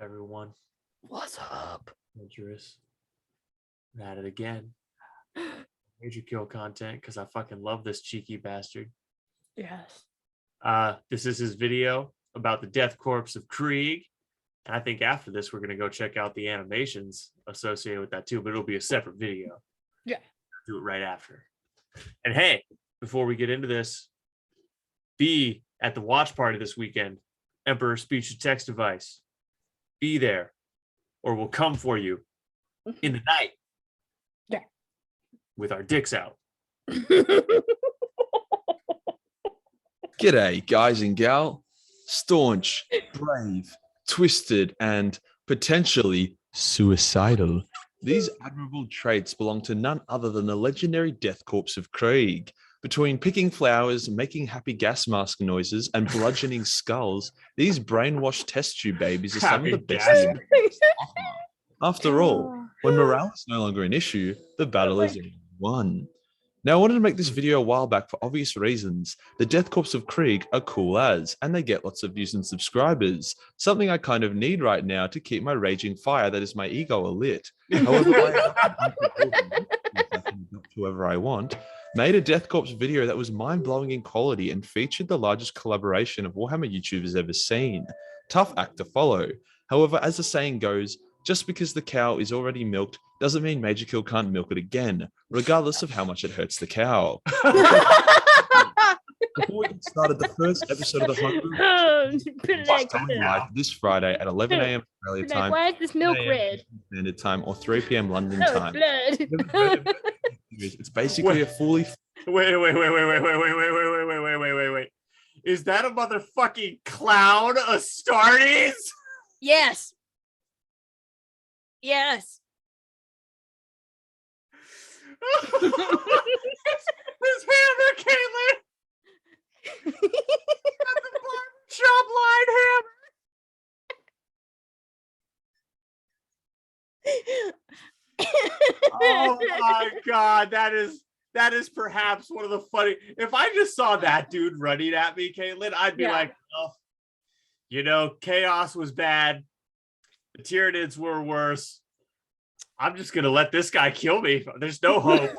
Everyone? What's up? Adventurous. I'm at it again. MajorKill content because I fucking love this cheeky bastard. Yes. This is his video about the Death Korps of Krieg. And I think after this, we're going to go check out the animations associated with that too, but it'll be a separate video. Yeah. I'll do it right after. And hey, before we get into this, be at the watch party this weekend. Emperor speech to text device. Be there, or we'll come for you in the night. Yeah. With our dicks out. G'day, guys and gal. Staunch, brave, twisted, and potentially suicidal. These admirable traits belong to none other than the legendary Death Korps of Krieg. Between picking flowers, making happy gas mask noises, and bludgeoning skulls, these brainwashed test tube babies are some of the best. After all, when morale is no longer an issue, the battle is won. Now, I wanted to make this video a while back for obvious reasons. The Death Korps of Krieg are cool as, and they get lots of views and subscribers, something I kind of need right now to keep my raging fire that is my ego alit. However, I whoever I want, made a Death Korps video that was mind-blowing in quality and featured the largest collaboration of Warhammer YouTubers ever seen. Tough act to follow. However, as the saying goes, just because the cow is already milked doesn't mean MajorKill can't milk it again, regardless of how much it hurts the cow. Before we get started, the first episode of the Homebrew live this Friday at 11 a.m. Australia time. Why is this milk red? Standard time or 3 p.m. London time. Blood. It's basically a fully. Wait. Is that a motherfucking clown Astartes? Yes. Yes. His hammer, Caitlin. The shop line hammer. Oh my god, that is perhaps one of the funny. If I just saw that dude running at me, Caitlin, I'd be like, oh, you know, chaos was bad. The Tyranids were worse. I'm just gonna let this guy kill me. There's no hope.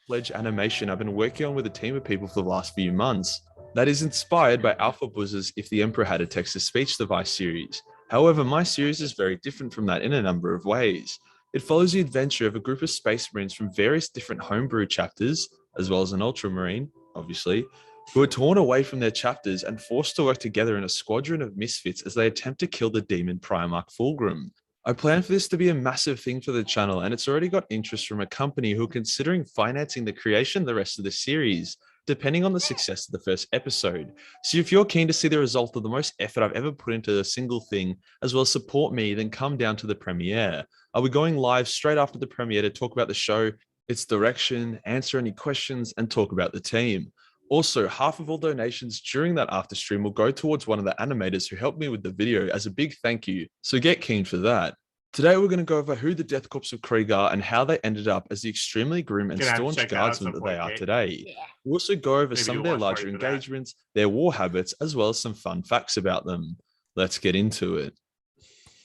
Pledge animation I've been working on with a team of people for the last few months. That is inspired by Alpha Buzz's If the Emperor Had a Text-to-Speech Device series. However, my series is very different from that in a number of ways. It follows the adventure of a group of space marines from various different homebrew chapters, as well as an ultramarine, obviously, who are torn away from their chapters and forced to work together in a squadron of misfits as they attempt to kill the demon Primarch Fulgrim. I plan for this to be a massive thing for the channel, and it's already got interest from a company who are considering financing the creation of the rest of the series, depending on the success of the first episode. So if you're keen to see the result of the most effort I've ever put into a single thing, as well as support me, then come down to the premiere. I'll be going live straight after the premiere to talk about the show, its direction, answer any questions, and talk about the team. Also, half of all donations during that after stream will go towards one of the animators who helped me with the video as a big thank you, so get keen for that. Today we're going to go over who the Death Korps of Krieg are and how they ended up as the extremely grim and staunch guardsmen that they are today. Yeah. We'll also go over some of their larger engagements, their war habits, as well as some fun facts about them. Let's get into it.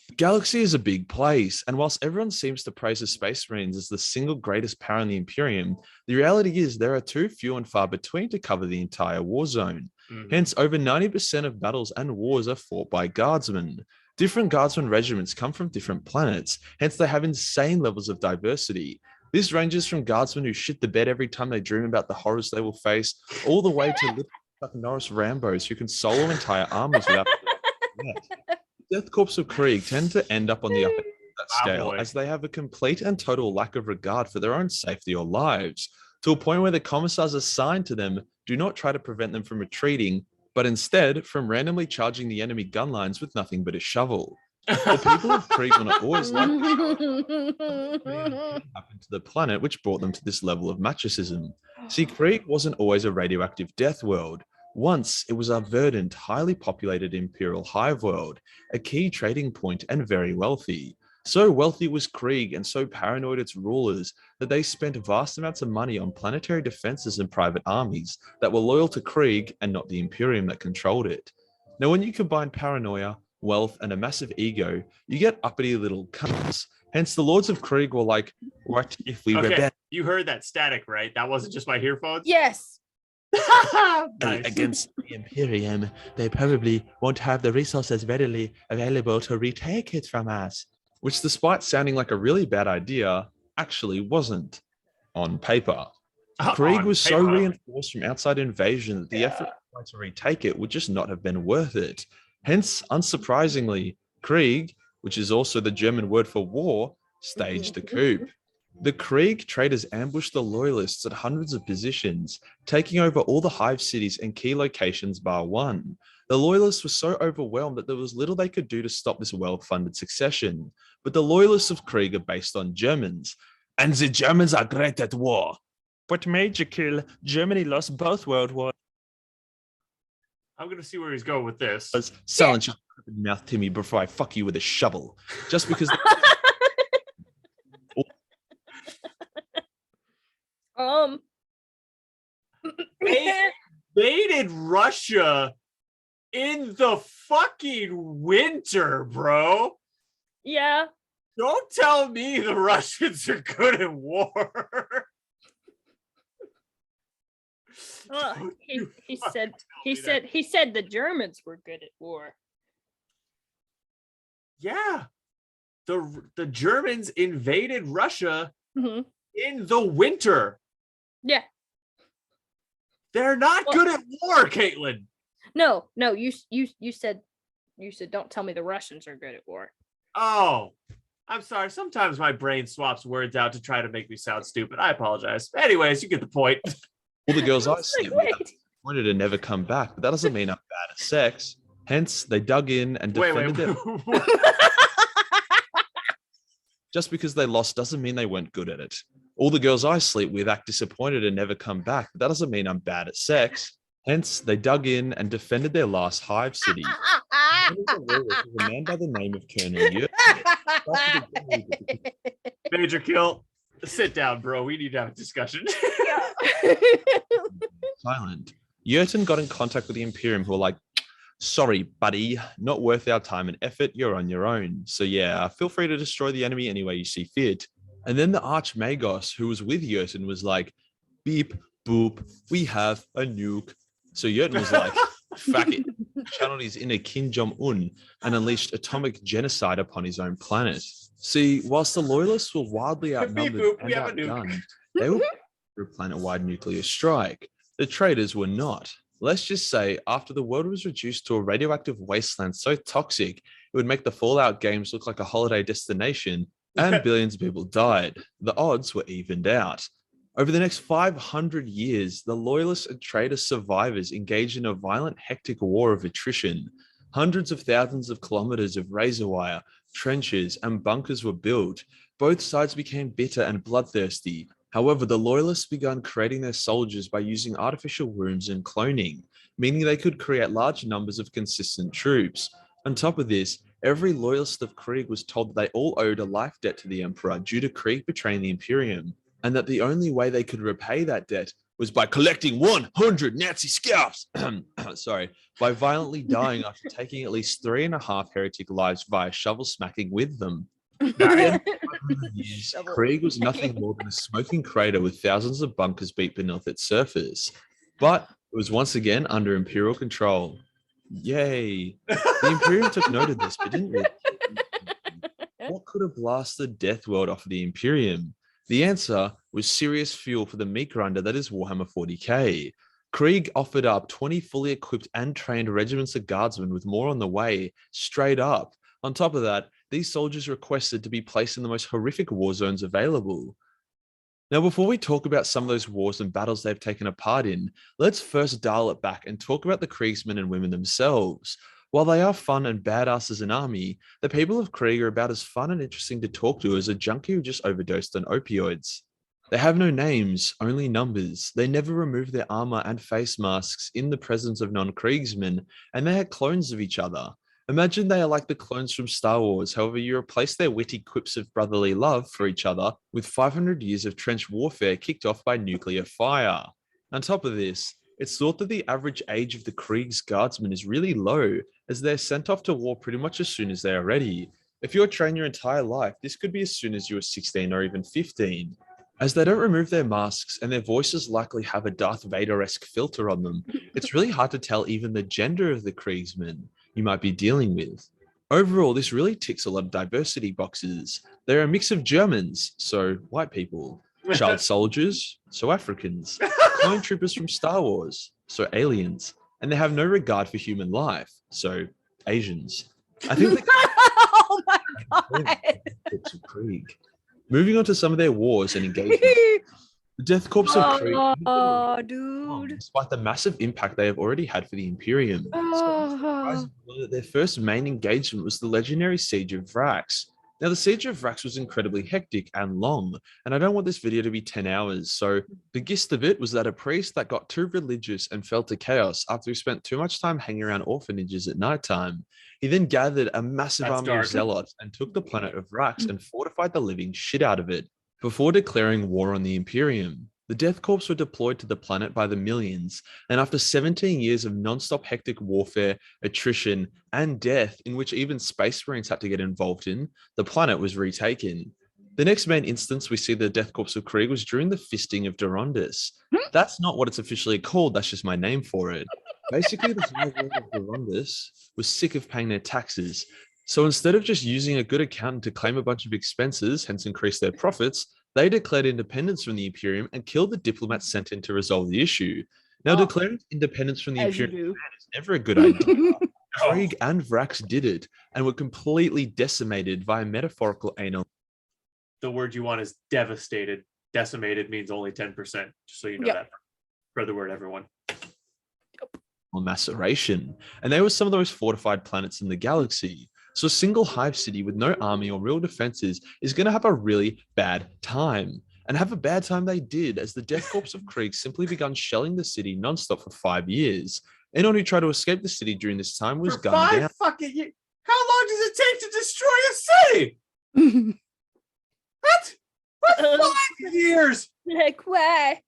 The galaxy is a big place, and whilst everyone seems to praise the Space Marines as the single greatest power in the Imperium, the reality is there are too few and far between to cover the entire war zone. Hence, over 90% of battles and wars are fought by guardsmen. Different guardsmen regiments come from different planets, hence they have insane levels of diversity. This ranges from guardsmen who shit the bed every time they dream about the horrors they will face, all the way to little Chuck Norris Rambos who can solo entire armies without. Death Korps of Krieg tend to end up on the upper end of that scale, as they have a complete and total lack of regard for their own safety or lives, to a point where the commissars assigned to them do not try to prevent them from retreating, but instead from randomly charging the enemy gun lines with nothing but a shovel. The people of Krieg will not always like what happened to the planet which brought them to this level of matricism. See, Krieg wasn't always a radioactive death world. Once, it was a verdant, highly populated imperial hive world, a key trading point and very wealthy. So wealthy was Krieg and so paranoid its rulers that they spent vast amounts of money on planetary defenses and private armies that were loyal to Krieg and not the Imperium that controlled it. Now, when you combine paranoia, wealth, and a massive ego, you get uppity little cunts. Hence, the Lords of Krieg were like, what if we rebel You heard that static, right? That wasn't just my earphones? Yes. Nice. against the Imperium? They probably won't have the resources readily available to retake it from us. Which, despite sounding like a really bad idea, actually wasn't on paper. Krieg was so reinforced from outside invasion that the effort to retake it would just not have been worth it. Hence, unsurprisingly, Krieg, which is also the German word for war, staged a coup. The Krieg traders ambushed the loyalists at hundreds of positions, taking over all the hive cities and key locations bar one. The loyalists were so overwhelmed that there was little they could do to stop this well-funded succession. But the loyalists of Krieg are based on Germans, and the Germans are great at war. But MajorKill, Germany lost both world wars. I'm going to see where he's going with this. Silence your mouth, Timmy, before I fuck you with a shovel. Just because... They invaded Russia in the fucking winter, bro. Yeah. Don't tell me the Russians are good at war. He said the Germans were good at war. Yeah. The Germans invaded Russia Mm-hmm. in the winter. Yeah. They're not good at war, Caitlin. No, you said don't tell me the Russians are good at war. Oh, I'm sorry. Sometimes my brain swaps words out to try to make me sound stupid. I apologize. Anyways, you get the point. All the girls I see wanted to never come back, but that doesn't mean I'm bad at sex. Hence, they dug in and defended their... Just because they lost doesn't mean they weren't good at it. All the girls I sleep with act disappointed and never come back, but that doesn't mean I'm bad at sex. Hence, they dug in and defended their last hive city. A man by the name of Colonel MajorKill, sit down, bro. We need to have a discussion. Silent. Jurten got in contact with the Imperium, who were like, sorry, buddy, not worth our time and effort. You're on your own. So yeah, feel free to destroy the enemy any way you see fit. And then the Archmagos, who was with Jurten, was like, beep, boop, we have a nuke. So Jurten was like, fuck it, channeled his inner Kim Jong-un and unleashed atomic genocide upon his own planet. See, whilst the loyalists were wildly outnumbered and outgunned, they were for a planet-wide nuclear strike. The traitors were not. Let's just say, after the world was reduced to a radioactive wasteland so toxic, it would make the Fallout games look like a holiday destination, and billions of people died. The odds were evened out. Over the next 500 years, the loyalists and traitor survivors engaged in a violent, hectic war of attrition. Hundreds of thousands of kilometers of razor wire, trenches, and bunkers were built. Both sides became bitter and bloodthirsty. However, the loyalists began creating their soldiers by using artificial wounds and cloning, meaning they could create large numbers of consistent troops. On top of this, every loyalist of Krieg was told that they all owed a life debt to the Emperor due to Krieg betraying the Imperium, and that the only way they could repay that debt was by collecting 100 Nazi scalps, by violently dying after taking at least 3.5 heretic lives via shovel smacking with them. Krieg was nothing more than a smoking crater with thousands of bunkers beat beneath its surface. But it was once again under Imperial control. Yay. The Imperium took note of this, but didn't really. What could have blasted Death World off of the Imperium? The answer was serious fuel for the meat grinder that is Warhammer 40k. Krieg offered up 20 fully equipped and trained regiments of guardsmen with more on the way, straight up. On top of that, these soldiers requested to be placed in the most horrific war zones available. Now, before we talk about some of those wars and battles they've taken a part in, let's first dial it back and talk about the Kriegsmen and women themselves. While they are fun and badass as an army, the people of Krieg are about as fun and interesting to talk to as a junkie who just overdosed on opioids. They have no names, only numbers. They never remove their armor and face masks in the presence of non-Kriegsmen, and they had clones of each other. Imagine they are like the clones from Star Wars. However, you replace their witty quips of brotherly love for each other with 500 years of trench warfare kicked off by nuclear fire. On top of this, it's thought that the average age of the Krieg's guardsmen is really low, as they're sent off to war pretty much as soon as they are ready. If you're trained your entire life, this could be as soon as you were 16 or even 15. As they don't remove their masks and their voices likely have a Darth Vader-esque filter on them, it's really hard to tell even the gender of the Kriegsmen you might be dealing with. Overall, this really ticks a lot of diversity boxes. They're a mix of Germans, so white people, child soldiers, so Africans, clone troopers from Star Wars, so aliens, and they have no regard for human life, so Asians. I think Oh my god. of Krieg. Moving on to some of their wars and engagements. The Death Korps of Krieg, Oh, dude. despite the massive impact they have already had for the Imperium. Oh. Their first main engagement was the legendary Siege of Vraks. Now, the Siege of Vraks was incredibly hectic and long, and I don't want this video to be 10 hours, so the gist of it was that a priest that got too religious and fell to chaos after he spent too much time hanging around orphanages at nighttime. He then gathered a massive army of zealots and took the planet of Vraks and fortified the living shit out of it. Before declaring war on the Imperium, the Death Korps were deployed to the planet by the millions, and after 17 years of non-stop hectic warfare, attrition, and death, in which even Space Marines had to get involved in, the planet was retaken. The next main instance we see the Death Korps of Krieg was during the Fisting of Durundus. That's not what it's officially called, that's just my name for it. Basically, the High Lord of Durundus was sick of paying their taxes, so instead of just using a good accountant to claim a bunch of expenses, hence increase their profits, they declared independence from the Imperium and killed the diplomats sent in to resolve the issue. Now, declaring independence from the Imperium is never a good idea. Krieg and Vraks did it and were completely decimated via metaphorical anal. The word you want is devastated. Decimated means only 10%, just so you know that. Spread the word, everyone. Maceration. And they were some of the most fortified planets in the galaxy. So a single hive city with no army or real defenses is going to have a really bad time. And have a bad time they did, as the Death Korps of Krieg simply begun shelling the city nonstop for 5 years. Anyone who tried to escape the city during this time was gunned down. Fucking years? How long does it take to destroy a city? What? What 5 years? Like, why?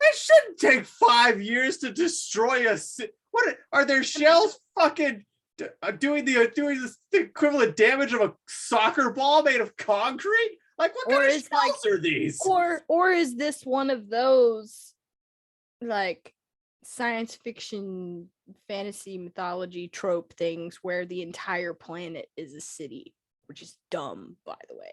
It shouldn't take 5 years to destroy a city. What are their shells fucking doing the equivalent damage of a soccer ball made of concrete? Like, what kind of shells are these? Or is this one of those like science fiction, fantasy, mythology trope things where the entire planet is a city, which is dumb, by the way.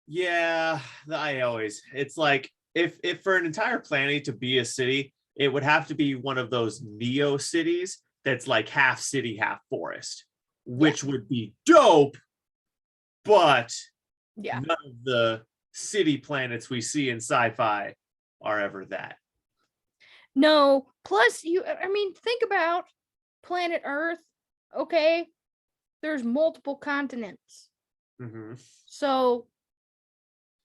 Yeah, it's like if for an entire planet to be a city, it would have to be one of those neo cities that's like half city, half forest, which would be dope, but none of the city planets we see in sci-fi are ever that. No, plus think about planet Earth. Okay, there's multiple continents. Mm-hmm. So,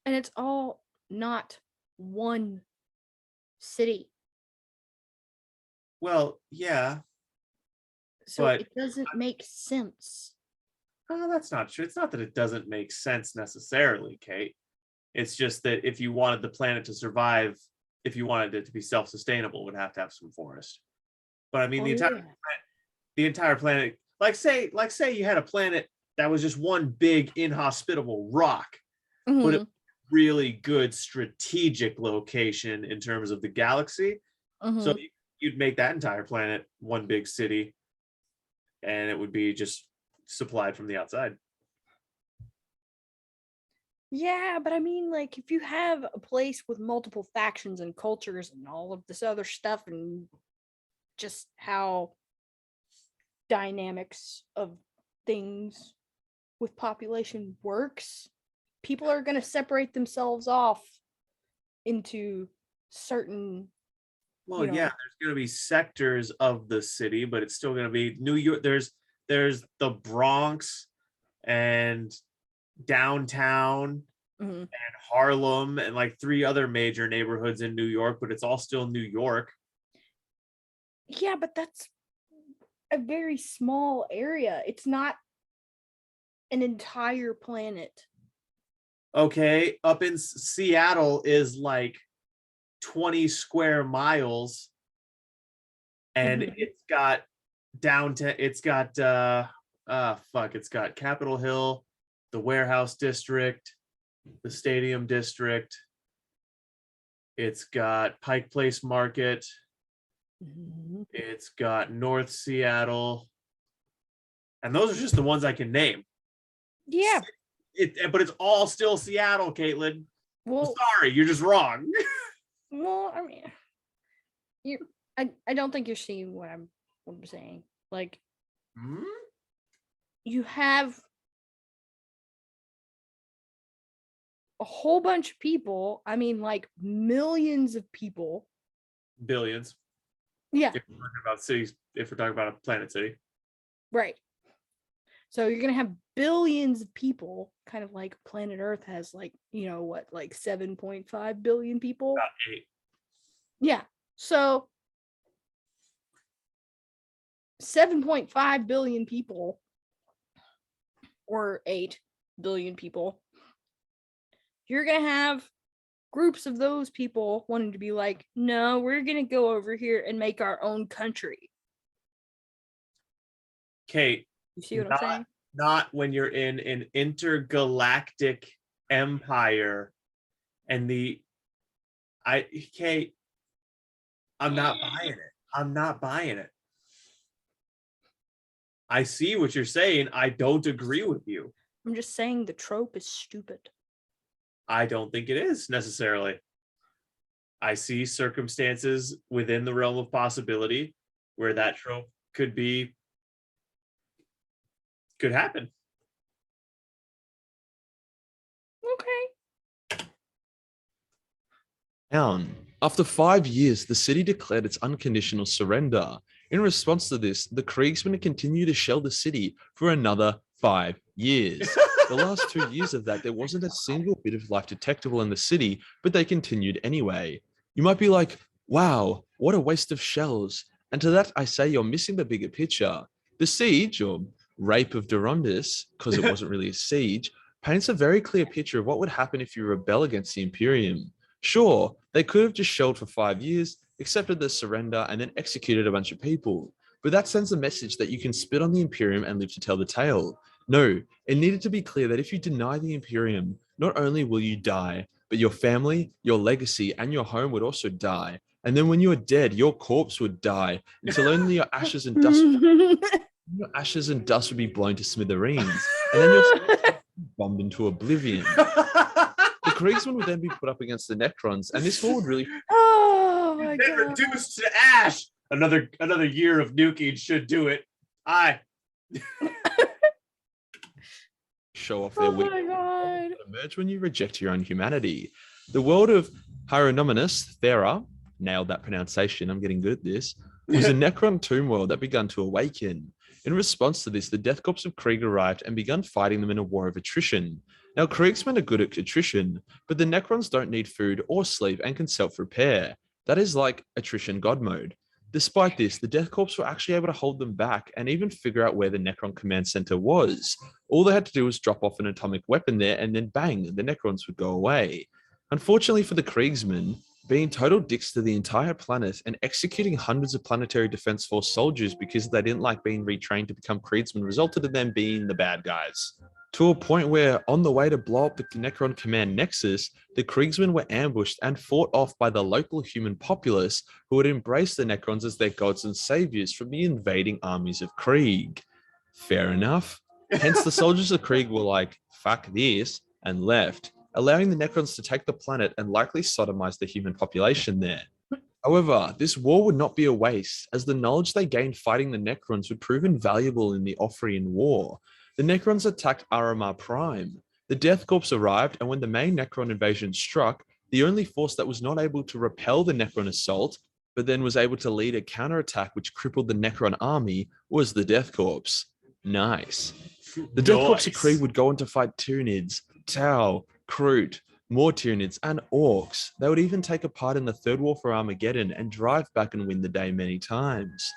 and it's all not one city. Well, yeah. So it doesn't make sense. Oh, that's not true. It's not that it doesn't make sense necessarily, Kate. It's just that if you wanted the planet to survive, if you wanted it to be self-sustainable, it would have to have some forest. But I mean, the entire planet, like say you had a planet that was just one big inhospitable rock, but a really good strategic location in terms of the galaxy. So you'd make that entire planet one big city, and it would be just supplied from the outside. Yeah, but I mean, like, if you have a place with multiple factions and cultures and all of this other stuff, and just how dynamics of things with population works, people are going to separate themselves off into certain. Well, yeah, there's going to be sectors of the city, but it's still going to be New York. There's the Bronx and downtown and Harlem and like 3 other major neighborhoods in New York, but it's all still New York. Yeah, but that's a very small area. It's not an entire planet. Okay, up in Seattle is like 20 square miles, and it's got downtown. It's got it's got Capitol Hill, the warehouse district, the stadium district. It's got Pike Place Market. It's got North Seattle, and those are just the ones I can name. Yeah. But it's all still Seattle, Caitlin. Well, sorry, you're just wrong. Well, I mean, I don't think you're seeing what I'm saying. Like, you have a whole bunch of people. I mean, like millions of people. Billions. Yeah. If we're talking about cities, if we're talking about a planet city. Right. So you're going to have billions of people, kind of like planet Earth has like, like 7.5 billion people? About 8. Yeah. So 7.5 billion people, or 8 billion people, you're going to have groups of those people wanting to be like, no, we're going to go over here and make our own country. Kate, you see what I'm saying? Not when you're in an intergalactic empire and Kate, I'm not buying it. I'm not buying it. I see what you're saying. I don't agree with you. I'm just saying the trope is stupid. I don't think it is necessarily. I see circumstances within the realm of possibility where that trope could happen. Okay. After 5 years, the city declared its unconditional surrender. In response to this, the Kriegsmen continued to shell the city for another 5 years. The last 2 years of that, there wasn't a single bit of life detectable in the city, but they continued anyway. You might be like, wow, what a waste of shells. And to that, I say you're missing the bigger picture. The siege, or rape of Durundus, because it wasn't really a siege, paints a very clear picture of what would happen if you rebel against the Imperium. Sure, they could have just shelled for 5 years, accepted the surrender, and then executed a bunch of people. But that sends a message that you can spit on the Imperium and live to tell the tale. No, it needed to be clear that if you deny the Imperium, not only will you die, but your family, your legacy, and your home would also die. And then when you are dead, your corpse would die until only your ashes and dust would be blown to smithereens. And then your soul would be bombed into oblivion. The Kriegsman would then be put up against the Necrons, and this war would really... Oh my God. Reduced to ash. Another year of nuking should do it. Show off their weakness. Emerge when you reject your own humanity. The world of Hieronymus Thera, nailed that pronunciation, I'm getting good at this, was a Necron tomb world that began to awaken. In response to this, the Death Korps of Krieg arrived and began fighting them in a war of attrition. Now, Kriegsmen are good at attrition, but the Necrons don't need food or sleep and can self-repair. That is like attrition god mode. Despite this, the Death Korps were actually able to hold them back and even figure out where the Necron command center was. All they had to do was drop off an atomic weapon there, and then bang, the Necrons would go away. Unfortunately for the Kriegsmen, being total dicks to the entire planet and executing hundreds of planetary defense force soldiers because they didn't like being retrained to become Kriegsmen resulted in them being the bad guys. To a point where, on the way to blow up the Necron command nexus, the Kriegsmen were ambushed and fought off by the local human populace who had embraced the Necrons as their gods and saviors from the invading armies of Krieg. Fair enough. Hence, the soldiers of Krieg were like, fuck this, and left, allowing the Necrons to take the planet and likely sodomize the human population there. However, this war would not be a waste, as the knowledge they gained fighting the Necrons would prove invaluable in the Offrian War. The Necrons attacked Aramar Prime. The Death Korps arrived, and when the main Necron invasion struck, the only force that was not able to repel the Necron assault, but then was able to lead a counterattack which crippled the Necron army, was the Death Korps. Nice. The Death Korps of Krieg would go on to fight Tyranids, Tau, Kroot, more Tyranids, and Orcs. They would even take a part in the Third War for Armageddon and drive back and win the day many times.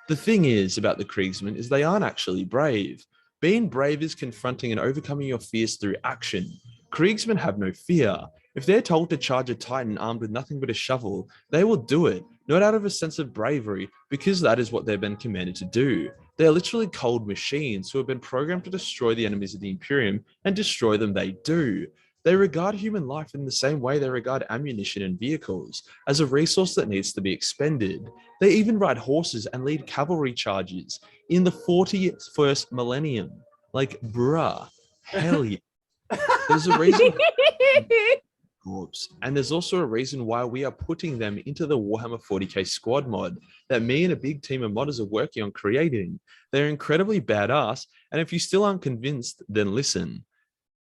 The thing is about the Kriegsmen is they aren't actually brave. Being brave is confronting and overcoming your fears through action. Kriegsmen have no fear. If they're told to charge a Titan armed with nothing but a shovel, they will do it, not out of a sense of bravery, because that is what they've been commanded to do. They are literally cold machines who have been programmed to destroy the enemies of the Imperium, and destroy them they do. They regard human life in the same way they regard ammunition and vehicles, as a resource that needs to be expended. They even ride horses and lead cavalry charges in the 41st millennium. Like, bruh, hell yeah. There's a reason Corps, and there's also a reason why we are putting them into the Warhammer 40k squad mod that me and a big team of modders are working on creating. They're incredibly badass, and if you still aren't convinced, then listen.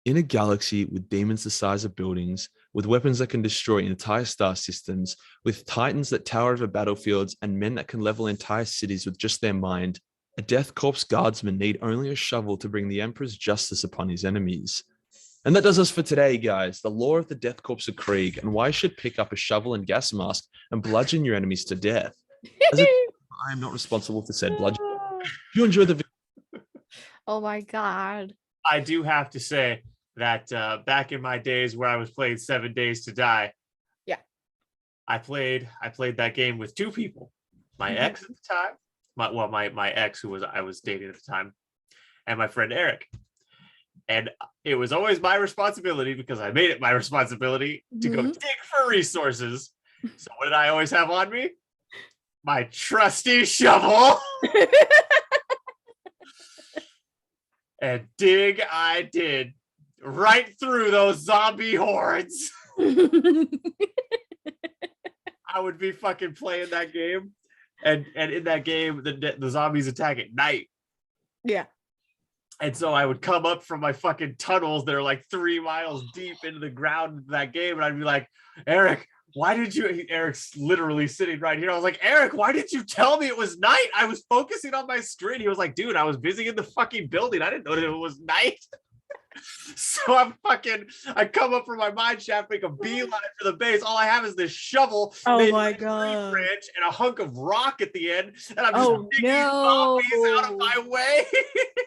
In a galaxy with demons the size of buildings, with weapons that can destroy entire star systems, with titans that tower over battlefields, and men that can level entire cities with just their mind, a Death Korps guardsman need only a shovel to bring the Emperor's justice upon his enemies. And that does us for today, guys. The lore of the Death Korps of Krieg, and why you should pick up a shovel and gas mask and bludgeon your enemies to death. As I am not responsible for said bludgeon. If you enjoyed the video. Oh my god. I do have to say that back in my days where I was playing 7 Days to Die, yeah, I played that game with two people. My ex at the time, my ex who I was dating at the time, and my friend Eric. And it was always my responsibility, because I made it my responsibility to go dig for resources. So what did I always have on me? My trusty shovel. And dig I did, right through those zombie hordes. I would be fucking playing that game, and in that game, the zombies attack at night. Yeah. And so I would come up from my fucking tunnels that are like 3 miles deep into the ground of that game, and I'd be like, Eric, why did you? Eric's literally sitting right here. I was like, Eric, why did you tell me it was night? I was focusing on my screen. He was like, dude, I was busy in the fucking building. I didn't know that it was night. So I come up from my mine shaft, make a beeline for the base. All I have is this shovel, oh my god, branch, and a hunk of rock at the end, and I'm just digging zombies out of my way.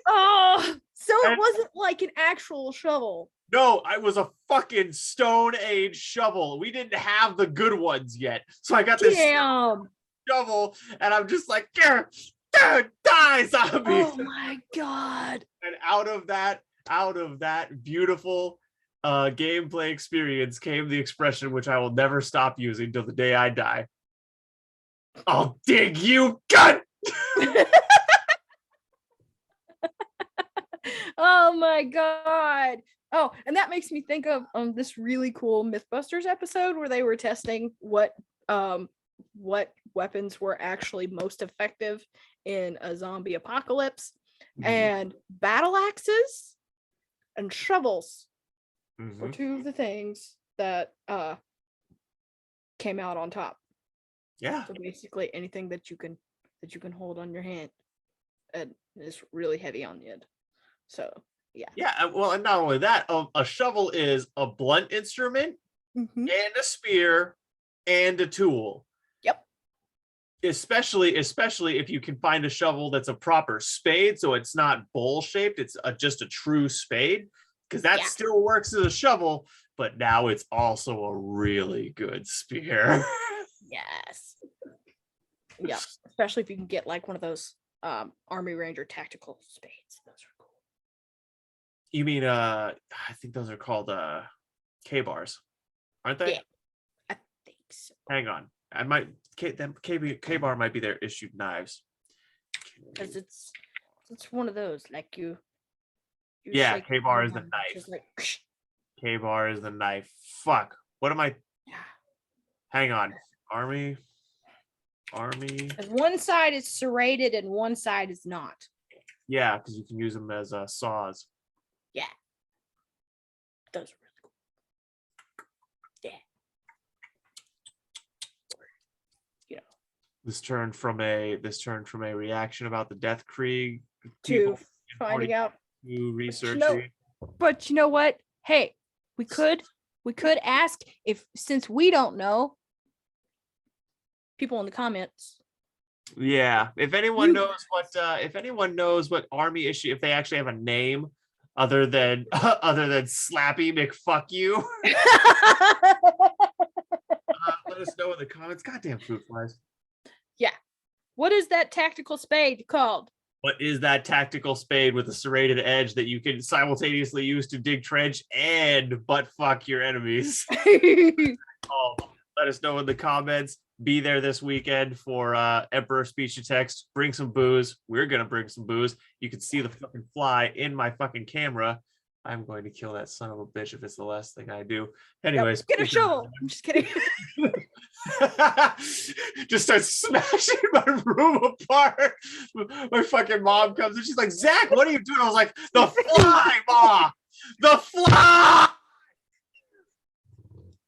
Oh, so it wasn't like an actual shovel. No, I was a fucking Stone Age shovel. We didn't have the good ones yet, so I got this shovel, and I'm just like, die, zombies! Oh my god! And out of that beautiful gameplay experience came the expression which I will never stop using till the day I die. I'll dig you gut. Oh my god. Oh, and that makes me think of this really cool Mythbusters episode where they were testing what weapons were actually most effective in a zombie apocalypse. And battle axes and shovels were two of the things that came out on top. Yeah. So basically anything that you can hold on your hand, and it's really heavy on the end. So yeah. Yeah. Well, and not only that, a shovel is a blunt instrument and a spear and a tool. Yep. Especially if you can find a shovel that's a proper spade, so it's not bowl shaped, it's just a true spade, because that still works as a shovel, but now it's also a really good spear. Yes. Yeah, especially if you can get like one of those Army Ranger tactical spades. Those are cool. You mean I think those are called K-bars, aren't they? Yeah, I think so. Hang on. I might K-bar might be their issued knives. Because it's one of those, like you yeah, like, K-bar is the knife. Like, K-bar is the knife. Fuck. What am I? Yeah. Hang on. Army. Because one side is serrated and one side is not. Yeah, because you can use them as saws. Yeah. Those are really cool. Yeah. You know. This turned from a reaction about the Death Krieg to finding out, researching. But you know what? Hey, we could ask, if since we don't know, people in the comments Yeah. If anyone knows what army issue, if they actually have a name other than Slappy McFuck you, let us know in the comments. Goddamn fruit flies. Yeah. What is that tactical spade called? What is that tactical spade with a serrated edge that you can simultaneously use to dig trench and butt fuck your enemies? Oh, let us know in the comments. Be there this weekend for Emperor Speech to Text. Bring some booze. We're gonna bring some booze. You can see the fucking fly in my fucking camera. I'm going to kill that son of a bitch if it's the last thing I do. Anyways, get a shovel. I'm just kidding. Just starts smashing my room apart. My fucking mom comes and she's like, Zach, what are you doing? I was like, the fly, Ma! The fly!